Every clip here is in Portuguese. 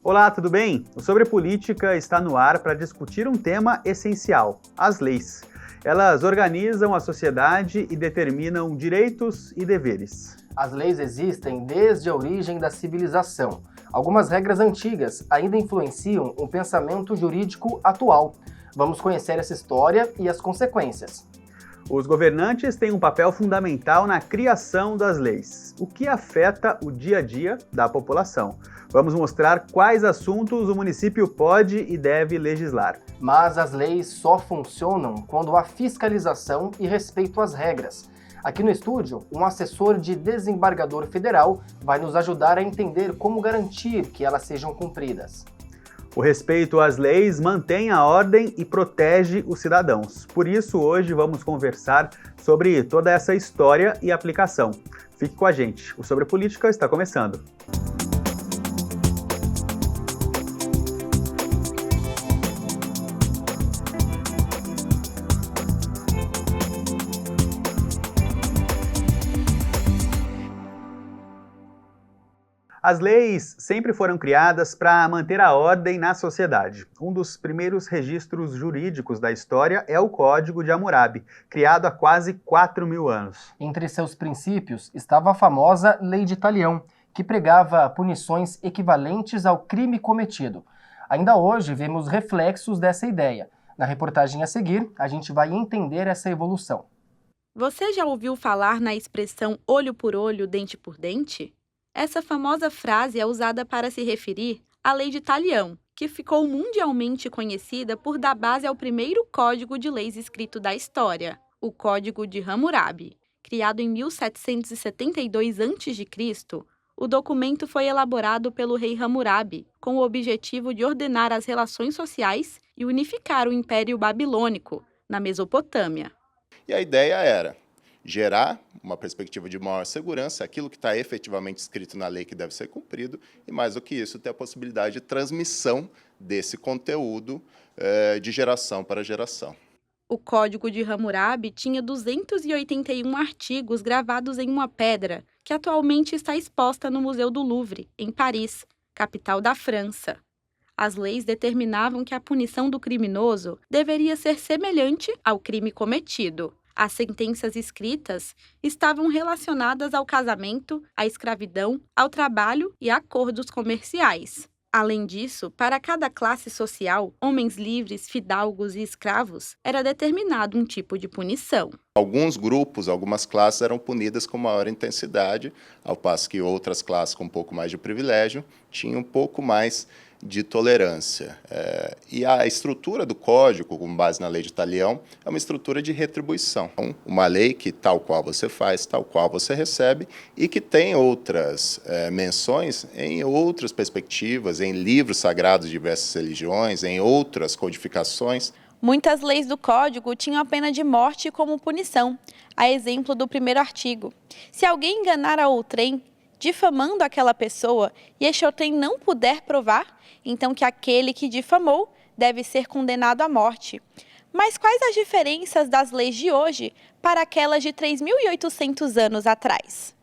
Olá, tudo bem? O Sobre Política está no ar para discutir um tema essencial: as leis. Elas organizam a sociedade e determinam direitos e deveres. As leis existem desde a origem da civilização. Algumas regras antigas ainda influenciam o pensamento jurídico atual. Vamos conhecer essa história e as consequências. Os governantes têm um papel fundamental na criação das leis, o que afeta o dia a dia da população. Vamos mostrar quais assuntos o município pode e deve legislar. Mas as leis só funcionam quando há fiscalização e respeito às regras. Aqui no estúdio, um assessor de desembargador federal vai nos ajudar a entender como garantir que elas sejam cumpridas. O respeito às leis mantém a ordem e protege os cidadãos. Por isso, hoje vamos conversar sobre toda essa história e aplicação. Fique com a gente. O Sobre Política está começando. As leis sempre foram criadas para manter a ordem na sociedade. Um dos primeiros registros jurídicos da história é o Código de Hammurabi, criado há quase 4.000 anos. Entre seus princípios estava a famosa Lei de Talião, que pregava punições equivalentes ao crime cometido. Ainda hoje vemos reflexos dessa ideia. Na reportagem a seguir, a gente vai entender essa evolução. Você já ouviu falar na expressão olho por olho, dente por dente? Essa famosa frase é usada para se referir à Lei de Talião, que ficou mundialmente conhecida por dar base ao primeiro código de leis escrito da história, o Código de Hammurabi. Criado em 1772 a.C., o documento foi elaborado pelo rei Hammurabi, com o objetivo de ordenar as relações sociais e unificar o Império Babilônico, na Mesopotâmia. E a ideia era gerar uma perspectiva de maior segurança, aquilo que está efetivamente escrito na lei que deve ser cumprido, e mais do que isso, ter a possibilidade de transmissão desse conteúdo de geração para geração. O Código de Hammurabi tinha 281 artigos gravados em uma pedra, que atualmente está exposta no Museu do Louvre, em Paris, capital da França. As leis determinavam que a punição do criminoso deveria ser semelhante ao crime cometido. As sentenças escritas estavam relacionadas ao casamento, à escravidão, ao trabalho e a acordos comerciais. Além disso, para cada classe social, homens livres, fidalgos e escravos, era determinado um tipo de punição. Alguns grupos, algumas classes eram punidas com maior intensidade, ao passo que outras classes com um pouco mais de privilégio tinham um pouco mais de tolerância. E a estrutura do código, com base na Lei de Talião, é uma estrutura de retribuição. Uma lei que tal qual você faz, tal qual você recebe, e que tem outras menções em outras perspectivas, em livros sagrados de diversas religiões, em outras codificações. Muitas leis do Código tinham a pena de morte como punição, a exemplo do primeiro artigo. Se alguém enganar a outrem, difamando aquela pessoa, e este outrem não puder provar, então que aquele que difamou deve ser condenado à morte. Mas quais as diferenças das leis de hoje para aquelas de 3.800 anos atrás?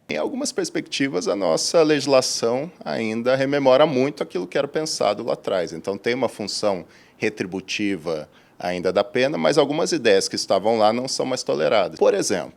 Em algumas perspectivas, a nossa legislação ainda rememora muito aquilo que era pensado lá atrás. Então, tem uma função retributiva ainda da pena, mas algumas ideias que estavam lá não são mais toleradas. Por exemplo,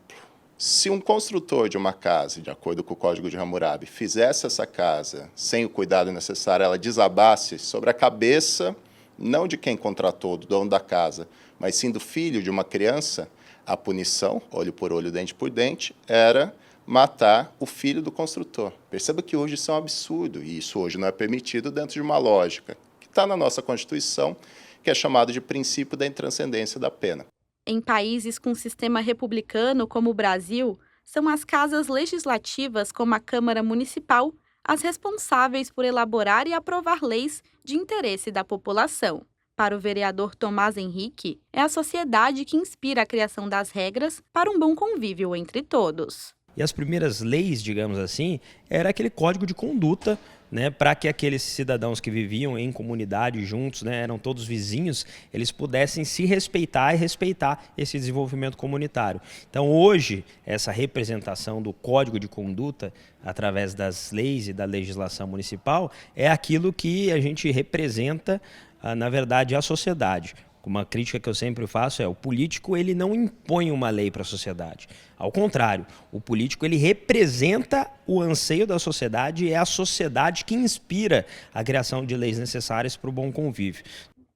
se um construtor de uma casa, de acordo com o Código de Hammurabi, fizesse essa casa sem o cuidado necessário, ela desabasse sobre a cabeça, não de quem contratou, do dono da casa, mas sim do filho de uma criança, a punição, olho por olho, dente por dente, era matar o filho do construtor. Perceba que hoje isso é um absurdo, e isso hoje não é permitido dentro de uma lógica que está na nossa Constituição, que é chamado de princípio da intranscendência da pena. Em países com sistema republicano como o Brasil, são as casas legislativas, como a Câmara Municipal, as responsáveis por elaborar e aprovar leis de interesse da população. Para o vereador Tomás Henrique, é a sociedade que inspira a criação das regras para um bom convívio entre todos. E as primeiras leis, digamos assim, era aquele código de conduta, né, para que aqueles cidadãos que viviam em comunidade juntos, né, eram todos vizinhos, eles pudessem se respeitar e respeitar esse desenvolvimento comunitário. Então, hoje, essa representação do código de conduta, através das leis e da legislação municipal, é aquilo que a gente representa, na verdade, a sociedade. Uma crítica que eu sempre faço é: o político ele não impõe uma lei para a sociedade. Ao contrário, o político ele representa o anseio da sociedade e é a sociedade que inspira a criação de leis necessárias para o bom convívio.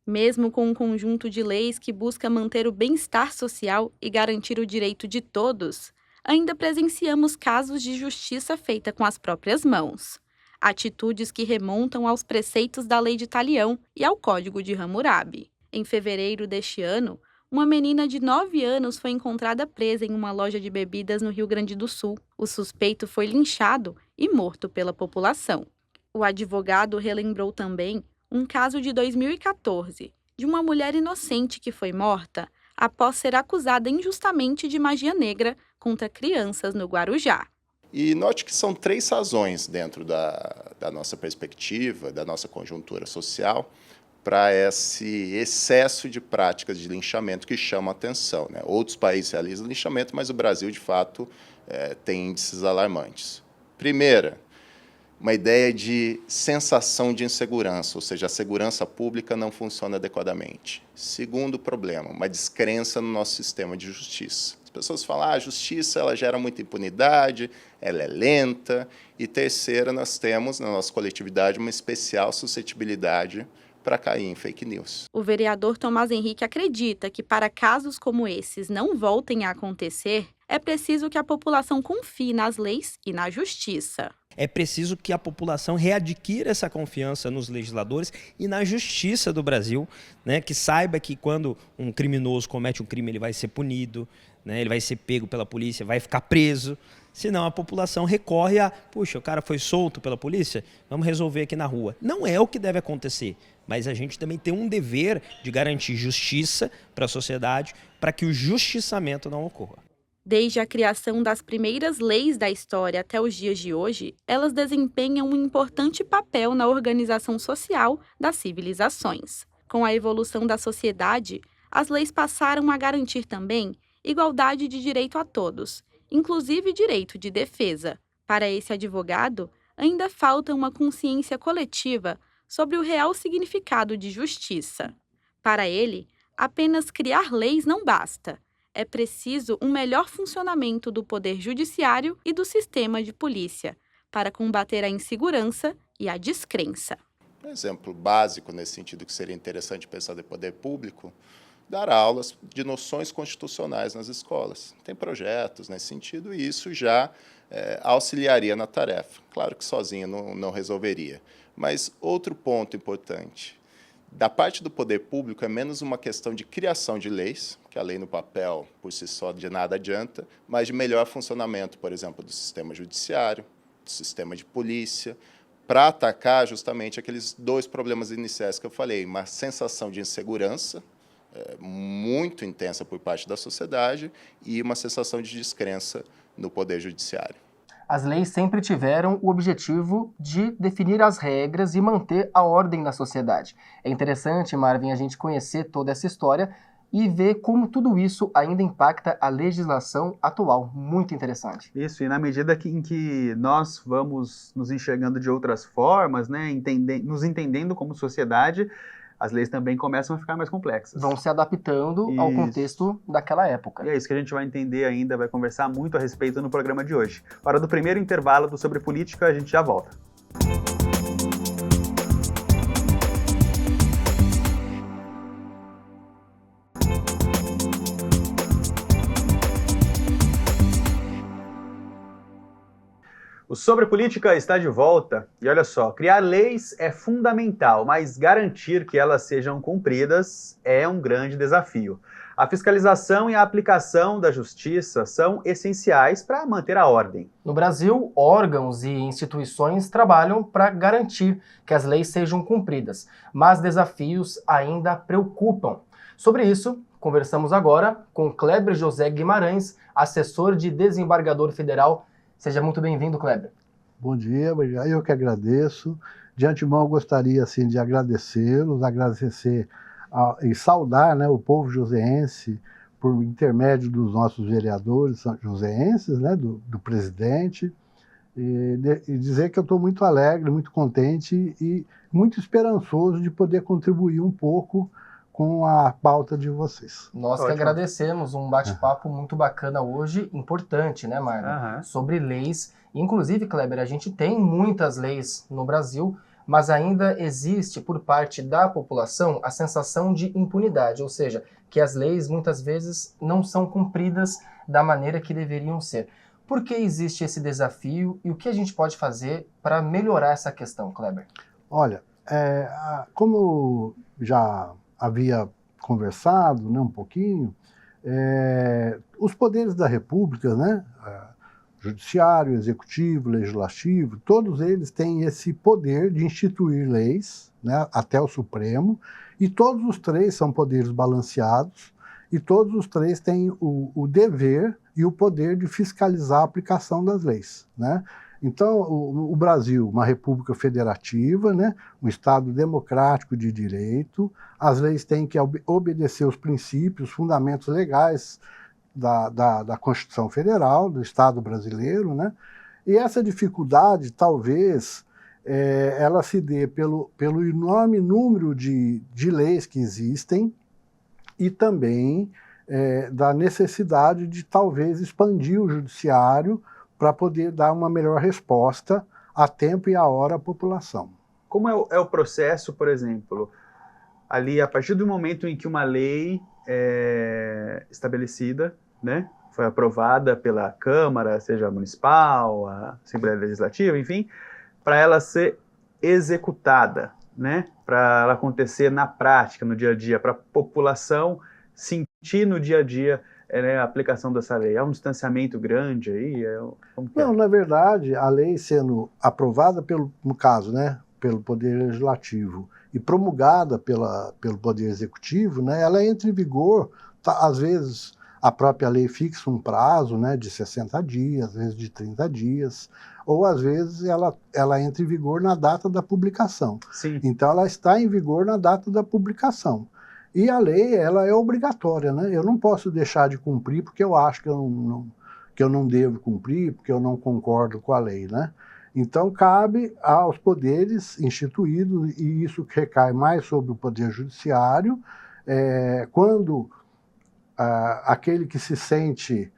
Mesmo com um conjunto de leis que busca manter o bem-estar social e garantir o direito de todos, ainda presenciamos casos de justiça feita com as próprias mãos. Atitudes que remontam aos preceitos da Lei de Talião e ao Código de Hammurabi. Em fevereiro deste ano, uma menina de 9 anos foi encontrada presa em uma loja de bebidas no Rio Grande do Sul. O suspeito foi linchado e morto pela população. O advogado relembrou também um caso de 2014, de uma mulher inocente que foi morta após ser acusada injustamente de magia negra contra crianças no Guarujá. E note que são 3 razões dentro da nossa perspectiva, da nossa conjuntura social, para esse excesso de práticas de linchamento que chama a atenção, né? Outros países realizam linchamento, mas o Brasil, de fato, tem índices alarmantes. Primeira, uma ideia de sensação de insegurança, ou seja, a segurança pública não funciona adequadamente. Segundo problema, uma descrença no nosso sistema de justiça. As pessoas falam: a justiça ela gera muita impunidade, ela é lenta. E terceira, nós temos, na nossa coletividade, uma especial suscetibilidade para cair em fake news. O vereador Tomás Henrique acredita que para casos como esses não voltem a acontecer, é preciso que a população confie nas leis e na justiça. É preciso que a população readquira essa confiança nos legisladores e na justiça do Brasil, né? Que saiba que quando um criminoso comete um crime, ele vai ser punido, né? Ele vai ser pego pela polícia, vai ficar preso. Senão a população recorre a: puxa, o cara foi solto pela polícia, vamos resolver aqui na rua. Não é o que deve acontecer, mas a gente também tem um dever de garantir justiça para a sociedade, para que o justiçamento não ocorra. Desde a criação das primeiras leis da história até os dias de hoje, elas desempenham um importante papel na organização social das civilizações. Com a evolução da sociedade, as leis passaram a garantir também igualdade de direito a todos, inclusive direito de defesa. Para esse advogado, ainda falta uma consciência coletiva sobre o real significado de justiça. Para ele, apenas criar leis não basta. É preciso um melhor funcionamento do poder judiciário e do sistema de polícia para combater a insegurança e a descrença. Um exemplo básico nesse sentido que seria interessante pensar de poder público: dar aulas de noções constitucionais nas escolas. Tem projetos nesse sentido e isso já auxiliaria na tarefa. Claro que sozinho não resolveria. Mas outro ponto importante: da parte do poder público é menos uma questão de criação de leis, que a lei no papel por si só de nada adianta, mas de melhor funcionamento, por exemplo, do sistema judiciário, do sistema de polícia, para atacar justamente aqueles 2 problemas iniciais que eu falei: uma sensação de insegurança muito intensa por parte da sociedade e uma sensação de descrença no poder judiciário. As leis sempre tiveram o objetivo de definir as regras e manter a ordem na sociedade. É interessante, Marvin, a gente conhecer toda essa história e ver como tudo isso ainda impacta a legislação atual. Muito interessante. Isso, e na medida em que nós vamos nos enxergando de outras formas, né, nos entendendo como sociedade, as leis também começam a ficar mais complexas. Vão se adaptando ao contexto daquela época. E é isso que a gente vai entender ainda, vai conversar muito a respeito no programa de hoje. Hora do primeiro intervalo do Sobre Política, a gente já volta. O Sobre Política está de volta e olha só, criar leis é fundamental, mas garantir que elas sejam cumpridas é um grande desafio. A fiscalização e a aplicação da justiça são essenciais para manter a ordem. No Brasil, órgãos e instituições trabalham para garantir que as leis sejam cumpridas, mas desafios ainda preocupam. Sobre isso, conversamos agora com Kleber José Guimarães, assessor de desembargador federal Seja muito bem-vindo, Kleber. Bom dia, eu que agradeço. De antemão, eu gostaria assim, de agradecê-los, agradecer e saudar, né, o povo joseense por intermédio dos nossos vereadores joseenses, né, do presidente, e dizer que eu estou muito alegre, muito contente e muito esperançoso de poder contribuir um pouco com a pauta de vocês. Nós que agradecemos, um bate-papo muito bacana hoje, importante, né, Marlon? Sobre leis. Inclusive, Kleber, a gente tem muitas leis no Brasil, mas ainda existe por parte da população a sensação de impunidade, ou seja, que as leis muitas vezes não são cumpridas da maneira que deveriam ser. Por que existe esse desafio e o que a gente pode fazer para melhorar essa questão, Kleber? Olha, como já havia conversado, né, um pouquinho, os poderes da República, né, judiciário, executivo, legislativo, todos eles têm esse poder de instituir leis, né, até o Supremo, e todos os três são poderes balanceados, e todos os três têm o dever e o poder de fiscalizar a aplicação das leis, né? Então, o Brasil, uma república federativa, né, um Estado democrático de direito, as leis têm que obedecer os princípios, os fundamentos legais da Constituição Federal, do Estado brasileiro, né? E essa dificuldade, talvez, ela se dê pelo enorme número de leis que existem e também da necessidade de, talvez, expandir o judiciário para poder dar uma melhor resposta a tempo e a hora à população. Como é o processo, por exemplo, ali a partir do momento em que uma lei é estabelecida, né, foi aprovada pela Câmara, seja municipal, a Assembleia Legislativa, enfim, para ela ser executada, né, para ela acontecer na prática, no dia a dia, para a população sentir no dia a dia a aplicação dessa lei? Há um distanciamento grande aí? Não, na verdade, a lei sendo aprovada no caso, né, pelo Poder Legislativo e promulgada pelo Poder Executivo, né, ela entra em vigor, às vezes a própria lei fixa um prazo, né, de 60 dias, às vezes de 30 dias, ou às vezes ela entra em vigor na data da publicação. Sim. Então ela está em vigor na data da publicação. E a lei, ela é obrigatória, né? Eu não posso deixar de cumprir porque eu acho que eu não devo cumprir, porque eu não concordo com a lei, né? Então, cabe aos poderes instituídos, e isso recai mais sobre o Poder Judiciário, quando aquele que se sente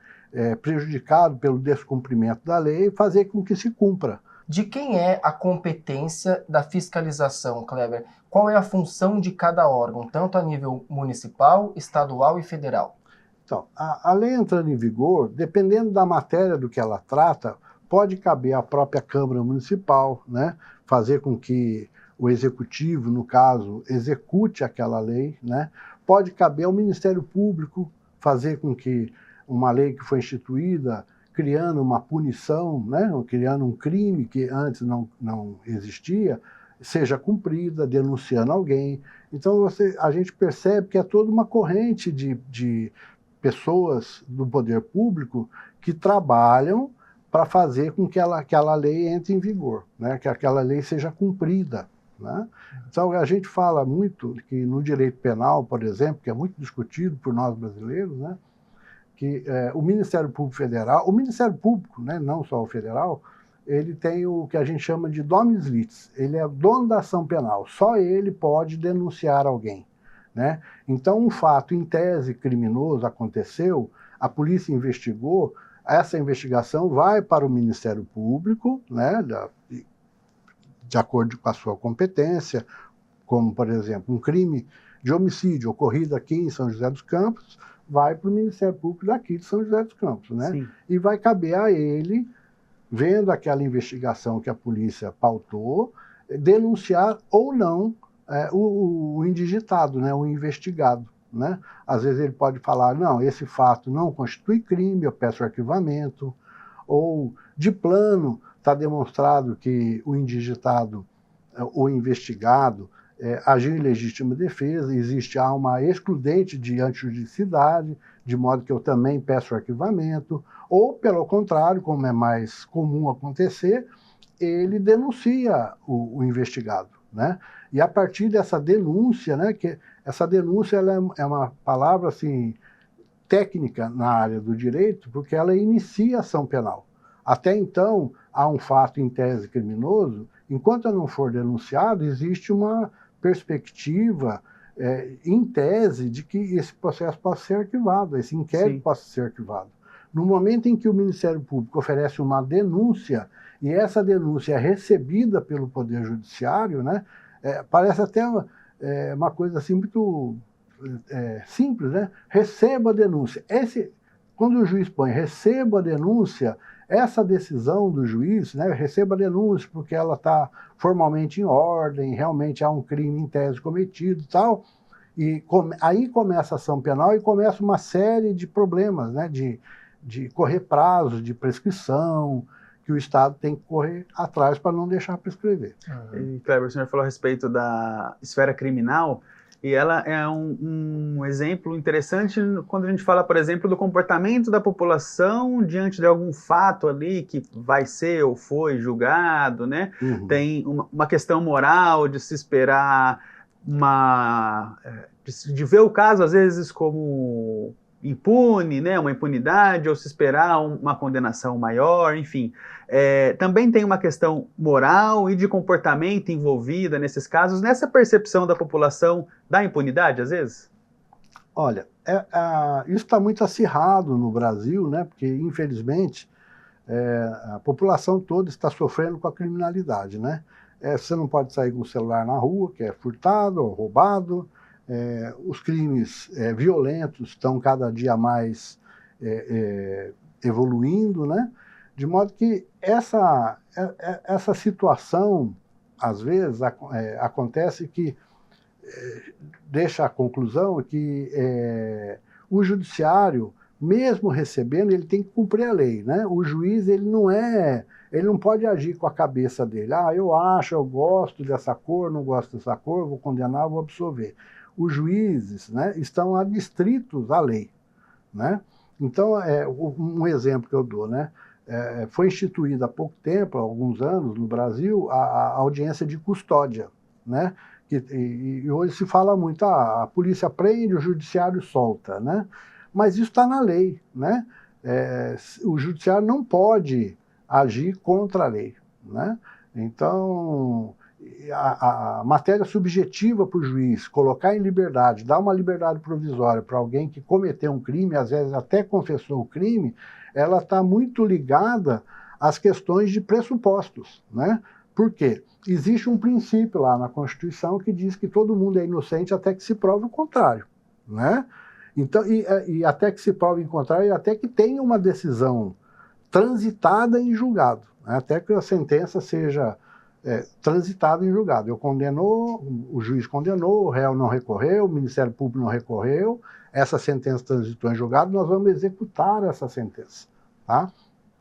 prejudicado pelo descumprimento da lei, fazer com que se cumpra. De quem é a competência da fiscalização, Kleber? Qual é a função de cada órgão, tanto a nível municipal, estadual e federal? Então, a lei entrando em vigor, dependendo da matéria do que ela trata, pode caber à própria Câmara Municipal, né, fazer com que o Executivo, no caso, execute aquela lei, né? Pode caber ao Ministério Público fazer com que uma lei que foi instituída, criando uma punição, né, criando um crime que antes não existia, seja cumprida, denunciando alguém. Então a gente percebe que é toda uma corrente de pessoas do poder público que trabalham para fazer com que aquela lei entre em vigor, né, que aquela lei seja cumprida, né? Então a gente fala muito que no direito penal, por exemplo, que é muito discutido por nós brasileiros, né, que o Ministério Público Federal, o Ministério Público, né, não só o federal, ele tem o que a gente chama de dominus litis, ele é dono da ação penal, só ele pode denunciar alguém, né? Então um fato em tese criminoso aconteceu, a polícia investigou, essa investigação vai para o Ministério Público, né, de acordo com a sua competência, como por exemplo um crime de homicídio ocorrido aqui em São José dos Campos, vai para o Ministério Público daqui de São José dos Campos, né? Sim. E vai caber a ele, vendo aquela investigação que a polícia pautou, denunciar ou não o indigitado, né, o investigado, né? Às vezes ele pode falar, não, esse fato não constitui crime, eu peço arquivamento, ou de plano está demonstrado que o indigitado, o investigado, agiu em legítima defesa, há uma excludente de antijuridicidade, de modo que eu também peço arquivamento, ou, pelo contrário, como é mais comum acontecer, ele denuncia o investigado, né? E a partir dessa denúncia, né, que essa denúncia ela é uma palavra assim, técnica na área do direito, porque ela inicia a ação penal. Até então, há um fato em tese criminoso, enquanto não for denunciado, existe uma perspectiva em tese de que esse processo possa ser arquivado, esse inquérito possa ser arquivado. No momento em que o Ministério Público oferece uma denúncia, e essa denúncia é recebida pelo Poder Judiciário, né, parece até uma coisa assim muito simples, né? Receba a denúncia. Quando o juiz põe receba a denúncia, essa decisão do juiz, né, receba a denúncia porque ela está formalmente em ordem, realmente há um crime em tese cometido e tal, e aí começa a ação penal e começa uma série de problemas, né, de correr prazos, de prescrição, que o Estado tem que correr atrás para não deixar prescrever. E, Kleber, o senhor falou a respeito da esfera criminal, e ela é um exemplo interessante quando a gente fala, por exemplo, do comportamento da população diante de algum fato ali que vai ser ou foi julgado, né? Uhum. Tem uma questão moral de se esperar de ver o caso, às vezes, como impune, né, uma impunidade, ou se esperar uma condenação maior, enfim. Também tem uma questão moral e de comportamento envolvida nesses casos, nessa percepção da população da impunidade, às vezes? Olha, isso está muito acirrado no Brasil, né, porque, infelizmente, a população toda está sofrendo com a criminalidade, né? Você não pode sair com o celular na rua, que é furtado ou roubado. Os crimes violentos estão cada dia mais evoluindo, né? De modo que essa situação, às vezes, acontece que deixa a conclusão que o judiciário, mesmo recebendo, ele tem que cumprir a lei, né? O juiz, ele não pode agir com a cabeça dele. Eu gosto dessa cor, não gosto dessa cor, vou condenar, vou absolver. Os juízes, né, estão adstritos à lei, né? Então, um exemplo que eu dou, né? Foi instituída há pouco tempo, há alguns anos, no Brasil, a audiência de custódia, né? E hoje se fala muito, a polícia prende, o judiciário solta, né? Mas isso está na lei, né? O judiciário não pode agir contra a lei, né? Então, a matéria subjetiva para o juiz colocar em liberdade, dar uma liberdade provisória para alguém que cometeu um crime, às vezes até confessou o crime, ela está muito ligada às questões de pressupostos, né? Por quê? Existe um princípio lá na Constituição que diz que todo mundo é inocente até que se prove o contrário, né? Então, e até que se prove o contrário, e até que tenha uma decisão transitada em julgado, né? Até que a sentença seja transitada em julgado. O juiz condenou, o réu não recorreu, o Ministério Público não recorreu, essa sentença transitou em julgado, nós vamos executar essa sentença, tá?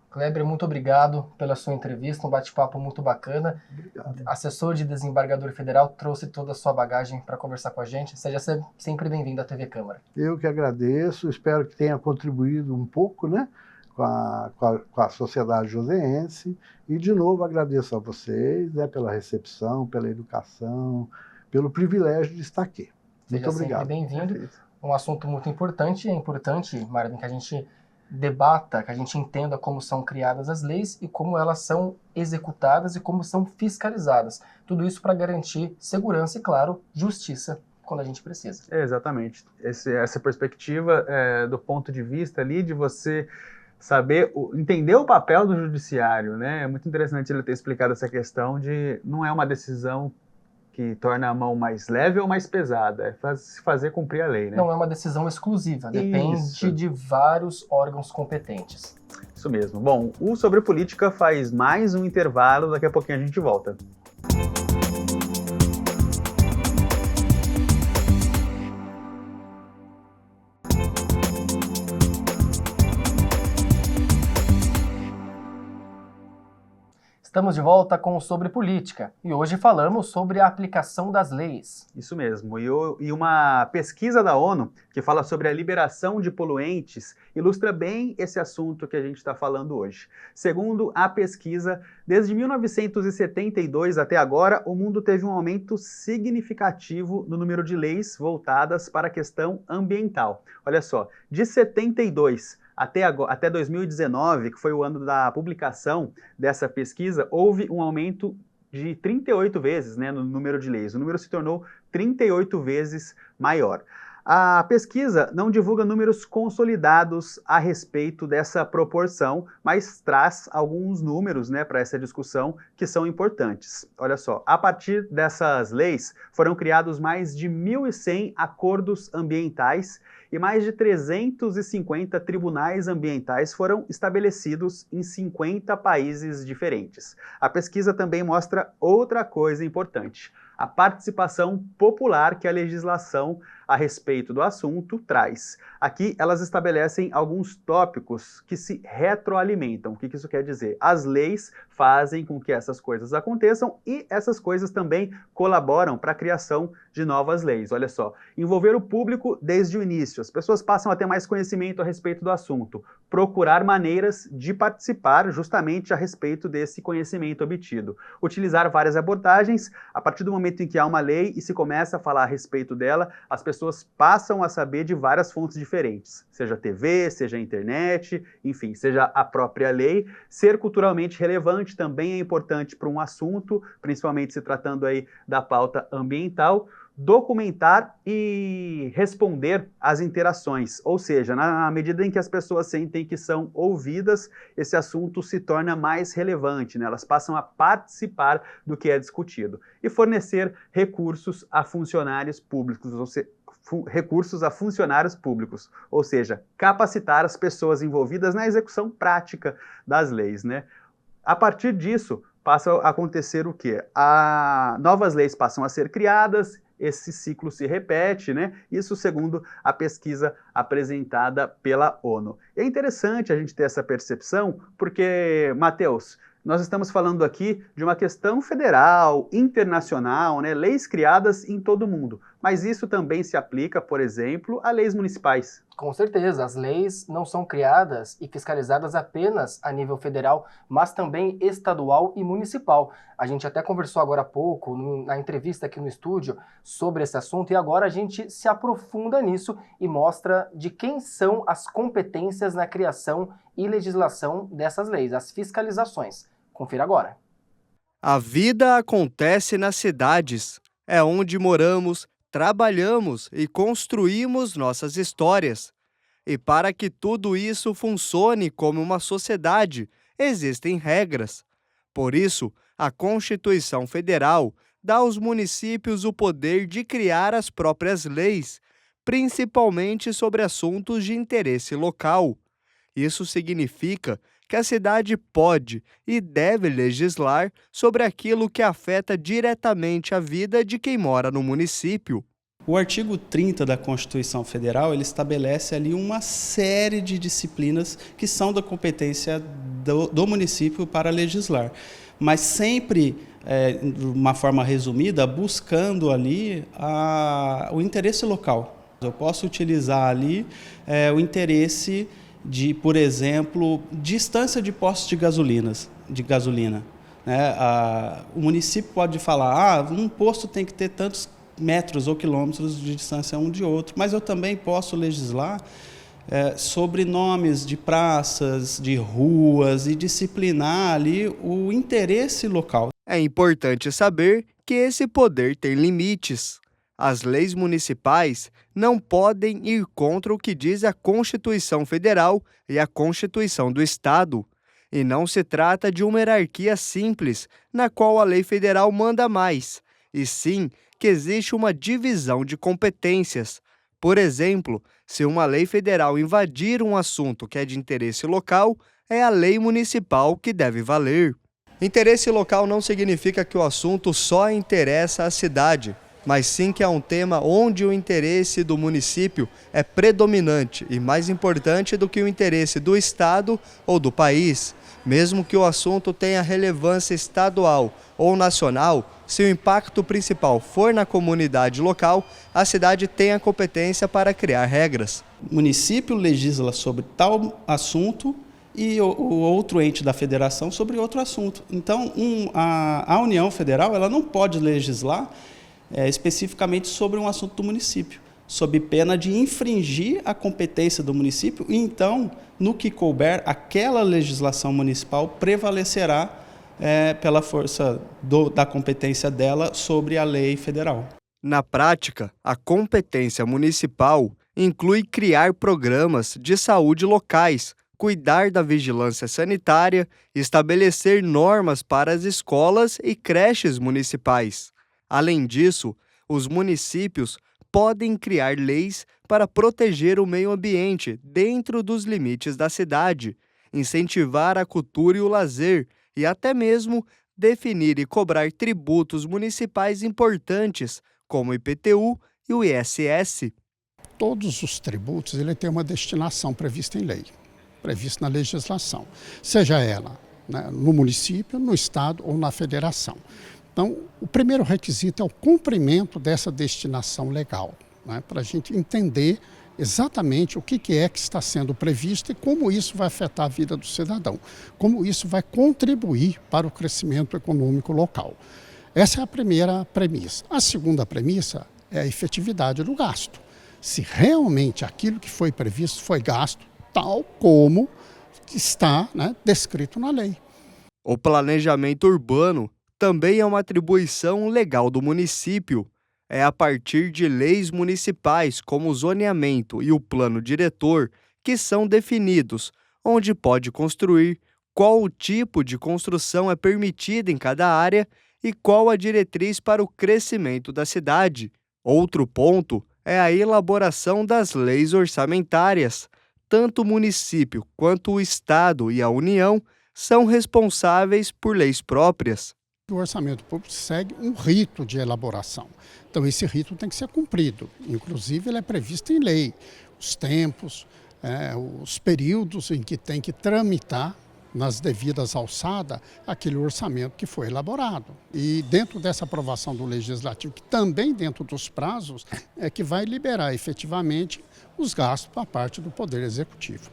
Kleber, muito obrigado pela sua entrevista, um bate-papo muito bacana. Obrigado. Assessor de desembargador federal, trouxe toda a sua bagagem para conversar com a gente. Seja sempre bem-vindo à TV Câmara. Eu que agradeço, espero que tenha contribuído um pouco, né, com a sociedade joseense. E, de novo, agradeço a vocês, né, pela recepção, pela educação, pelo privilégio de estar aqui. Muito obrigado. Seja sempre bem-vindo. Um assunto muito importante. É importante, Marlene, que a gente debata, que a gente entenda como são criadas as leis e como elas são executadas e como são fiscalizadas. Tudo isso para garantir segurança e, claro, justiça quando a gente precisa. Exatamente. Essa perspectiva do ponto de vista ali de você saber, entender o papel do judiciário, né? É muito interessante ele ter explicado essa questão de não é uma decisão que torna a mão mais leve ou mais pesada, é fazer cumprir a lei, né? Não é uma decisão exclusiva, depende Isso. de vários órgãos competentes. Isso mesmo. Bom, o Sobre Política faz mais um intervalo, daqui a pouquinho a gente volta. Estamos de volta com Sobre Política e hoje falamos sobre a aplicação das leis. Isso mesmo, e uma pesquisa da ONU que fala sobre a liberação de poluentes ilustra bem esse assunto que a gente está falando hoje. Segundo a pesquisa, desde 1972 até agora, o mundo teve um aumento significativo no número de leis voltadas para a questão ambiental. Olha só, de 72 até 2019, que foi o ano da publicação dessa pesquisa, houve um aumento de 38 vezes, né, no número de leis. O número se tornou 38 vezes maior. A pesquisa não divulga números consolidados a respeito dessa proporção, mas traz alguns números, né, para essa discussão que são importantes. Olha só, a partir dessas leis foram criados mais de 1.100 acordos ambientais e mais de 350 tribunais ambientais foram estabelecidos em 50 países diferentes. A pesquisa também mostra outra coisa importante: a participação popular que a legislação a respeito do assunto traz. Aqui elas estabelecem alguns tópicos que se retroalimentam. O que isso quer dizer? As leis fazem com que essas coisas aconteçam e essas coisas também colaboram para a criação de novas leis. Olha só, envolver o público desde o início. As pessoas passam a ter mais conhecimento a respeito do assunto. Procurar maneiras de participar justamente a respeito desse conhecimento obtido. Utilizar várias abordagens. A partir do momento em que há uma lei e se começa a falar a respeito dela, as pessoas passam a saber de várias fontes diferentes, seja TV, seja internet, enfim, seja a própria lei. Ser culturalmente relevante também é importante para um assunto, principalmente se tratando aí da pauta ambiental. Documentar e responder às interações, ou seja, na medida em que as pessoas sentem que são ouvidas, esse assunto se torna mais relevante, né? Elas passam a participar do que é discutido. E fornecer recursos a funcionários públicos, ou seja, capacitar as pessoas envolvidas na execução prática das leis, né? A partir disso, passa a acontecer o quê? Novas leis passam a ser criadas, esse ciclo se repete, né? Isso segundo a pesquisa apresentada pela ONU. É interessante a gente ter essa percepção, porque, Matheus, nós estamos falando aqui de uma questão federal, internacional, né? Leis criadas em todo o mundo. Mas isso também se aplica, por exemplo, a leis municipais. Com certeza, as leis não são criadas e fiscalizadas apenas a nível federal, mas também estadual e municipal. A gente até conversou agora há pouco, na entrevista aqui no estúdio, sobre esse assunto, e agora a gente se aprofunda nisso e mostra de quem são as competências na criação e legislação dessas leis, as fiscalizações. Confira agora. A vida acontece nas cidades. É onde moramos, trabalhamos e construímos nossas histórias. E para que tudo isso funcione como uma sociedade, existem regras. Por isso, a Constituição Federal dá aos municípios o poder de criar as próprias leis, principalmente sobre assuntos de interesse local. Isso significa que a cidade pode e deve legislar sobre aquilo que afeta diretamente a vida de quem mora no município. O artigo 30 da Constituição Federal, ele estabelece ali uma série de disciplinas que são da competência do município para legislar, mas sempre, de uma forma resumida, buscando ali o interesse local. Eu posso utilizar ali o interesse de, por exemplo, distância de postos de gasolina. Né? O município pode falar, um posto tem que ter tantos metros ou quilômetros de distância um de outro, mas eu também posso legislar sobre nomes de praças, de ruas e disciplinar ali o interesse local. É importante saber que esse poder tem limites. As leis municipais não podem ir contra o que diz a Constituição Federal e a Constituição do Estado. E não se trata de uma hierarquia simples, na qual a lei federal manda mais, e sim que existe uma divisão de competências. Por exemplo, se uma lei federal invadir um assunto que é de interesse local, é a lei municipal que deve valer. Interesse local não significa que o assunto só interessa à cidade, mas sim que é um tema onde o interesse do município é predominante e mais importante do que o interesse do Estado ou do país. Mesmo que o assunto tenha relevância estadual ou nacional, se o impacto principal for na comunidade local, a cidade tem a competência para criar regras. O município legisla sobre tal assunto e o outro ente da federação sobre outro assunto. Então, a União Federal ela não pode legislar especificamente sobre um assunto do município, sob pena de infringir a competência do município, e então, no que couber, aquela legislação municipal prevalecerá pela força da competência dela sobre a lei federal. Na prática, a competência municipal inclui criar programas de saúde locais, cuidar da vigilância sanitária, estabelecer normas para as escolas e creches municipais. Além disso, os municípios podem criar leis para proteger o meio ambiente dentro dos limites da cidade, incentivar a cultura e o lazer e até mesmo definir e cobrar tributos municipais importantes, como o IPTU e o ISS. Todos os tributos têm uma destinação prevista em lei, prevista na legislação, seja ela no município, no estado ou na federação. Então, o primeiro requisito é o cumprimento dessa destinação legal, para a gente entender exatamente o que é que está sendo previsto e como isso vai afetar a vida do cidadão, como isso vai contribuir para o crescimento econômico local. Essa é a primeira premissa. A segunda premissa é a efetividade do gasto. Se realmente aquilo que foi previsto foi gasto tal como está descrito na lei. O planejamento urbano também é uma atribuição legal do município. É a partir de leis municipais, como o zoneamento e o plano diretor, que são definidos, onde pode construir, qual o tipo de construção é permitida em cada área e qual a diretriz para o crescimento da cidade. Outro ponto é a elaboração das leis orçamentárias. Tanto o município quanto o Estado e a União são responsáveis por leis próprias. O orçamento público segue um rito de elaboração. Então, esse rito tem que ser cumprido. Inclusive, ele é previsto em lei. Os tempos, os períodos em que tem que tramitar nas devidas alçadas aquele orçamento que foi elaborado. E dentro dessa aprovação do Legislativo, que também dentro dos prazos, é que vai liberar efetivamente os gastos para parte do Poder Executivo.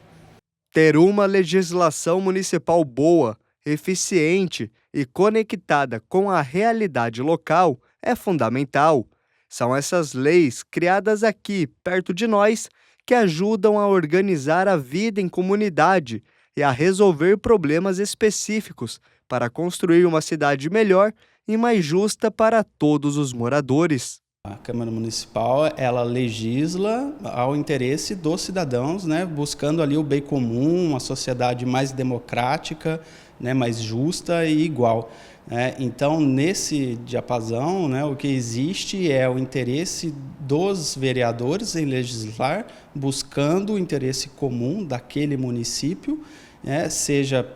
Ter uma legislação municipal boa, eficiente e conectada com a realidade local é fundamental. São essas leis criadas aqui, perto de nós, que ajudam a organizar a vida em comunidade e a resolver problemas específicos para construir uma cidade melhor e mais justa para todos os moradores. A Câmara Municipal, ela legisla ao interesse dos cidadãos, buscando ali o bem comum, uma sociedade mais democrática, mais justa e igual. Então, nesse diapasão, o que existe é o interesse dos vereadores em legislar, buscando o interesse comum daquele município, seja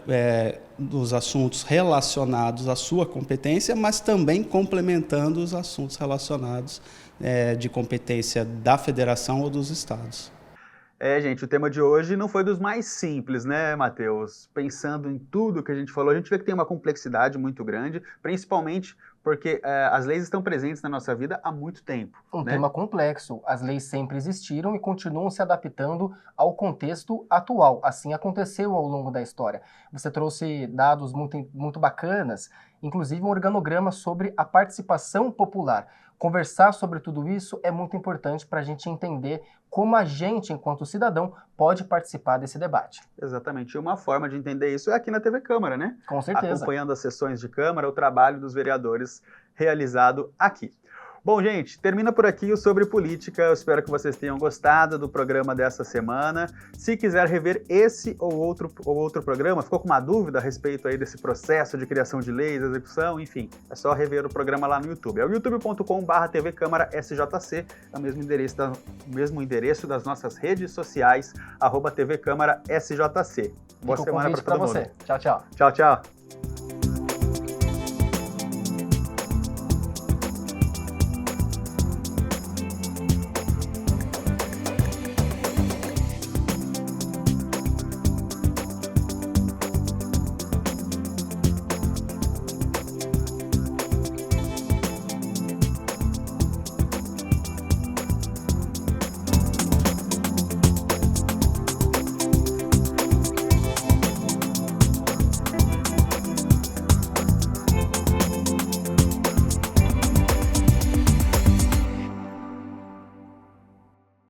dos assuntos relacionados à sua competência, mas também complementando os assuntos relacionados de competência da federação ou dos estados. Gente, o tema de hoje não foi dos mais simples, né, Matheus? Pensando em tudo que a gente falou, a gente vê que tem uma complexidade muito grande, principalmente porque as leis estão presentes na nossa vida há muito tempo. Um tema complexo. As leis sempre existiram e continuam se adaptando ao contexto atual. Assim aconteceu ao longo da história. Você trouxe dados muito bacanas, inclusive um organograma sobre a participação popular. Conversar sobre tudo isso é muito importante para a gente entender como a gente, enquanto cidadão, pode participar desse debate. Exatamente. E uma forma de entender isso é aqui na TV Câmara, né? Com certeza. Acompanhando as sessões de Câmara, o trabalho dos vereadores realizado aqui. Bom, gente, termina por aqui o Sobre Política. Eu espero que vocês tenham gostado do programa dessa semana. Se quiser rever esse ou outro programa, ficou com uma dúvida a respeito aí desse processo de criação de leis, execução, enfim, é só rever o programa lá no YouTube. É o youtube.com/TV Câmara SJC, é o mesmo endereço das nossas redes sociais, @TV Câmara SJC. Boa semana para todo mundo. Tchau, tchau. Tchau, tchau.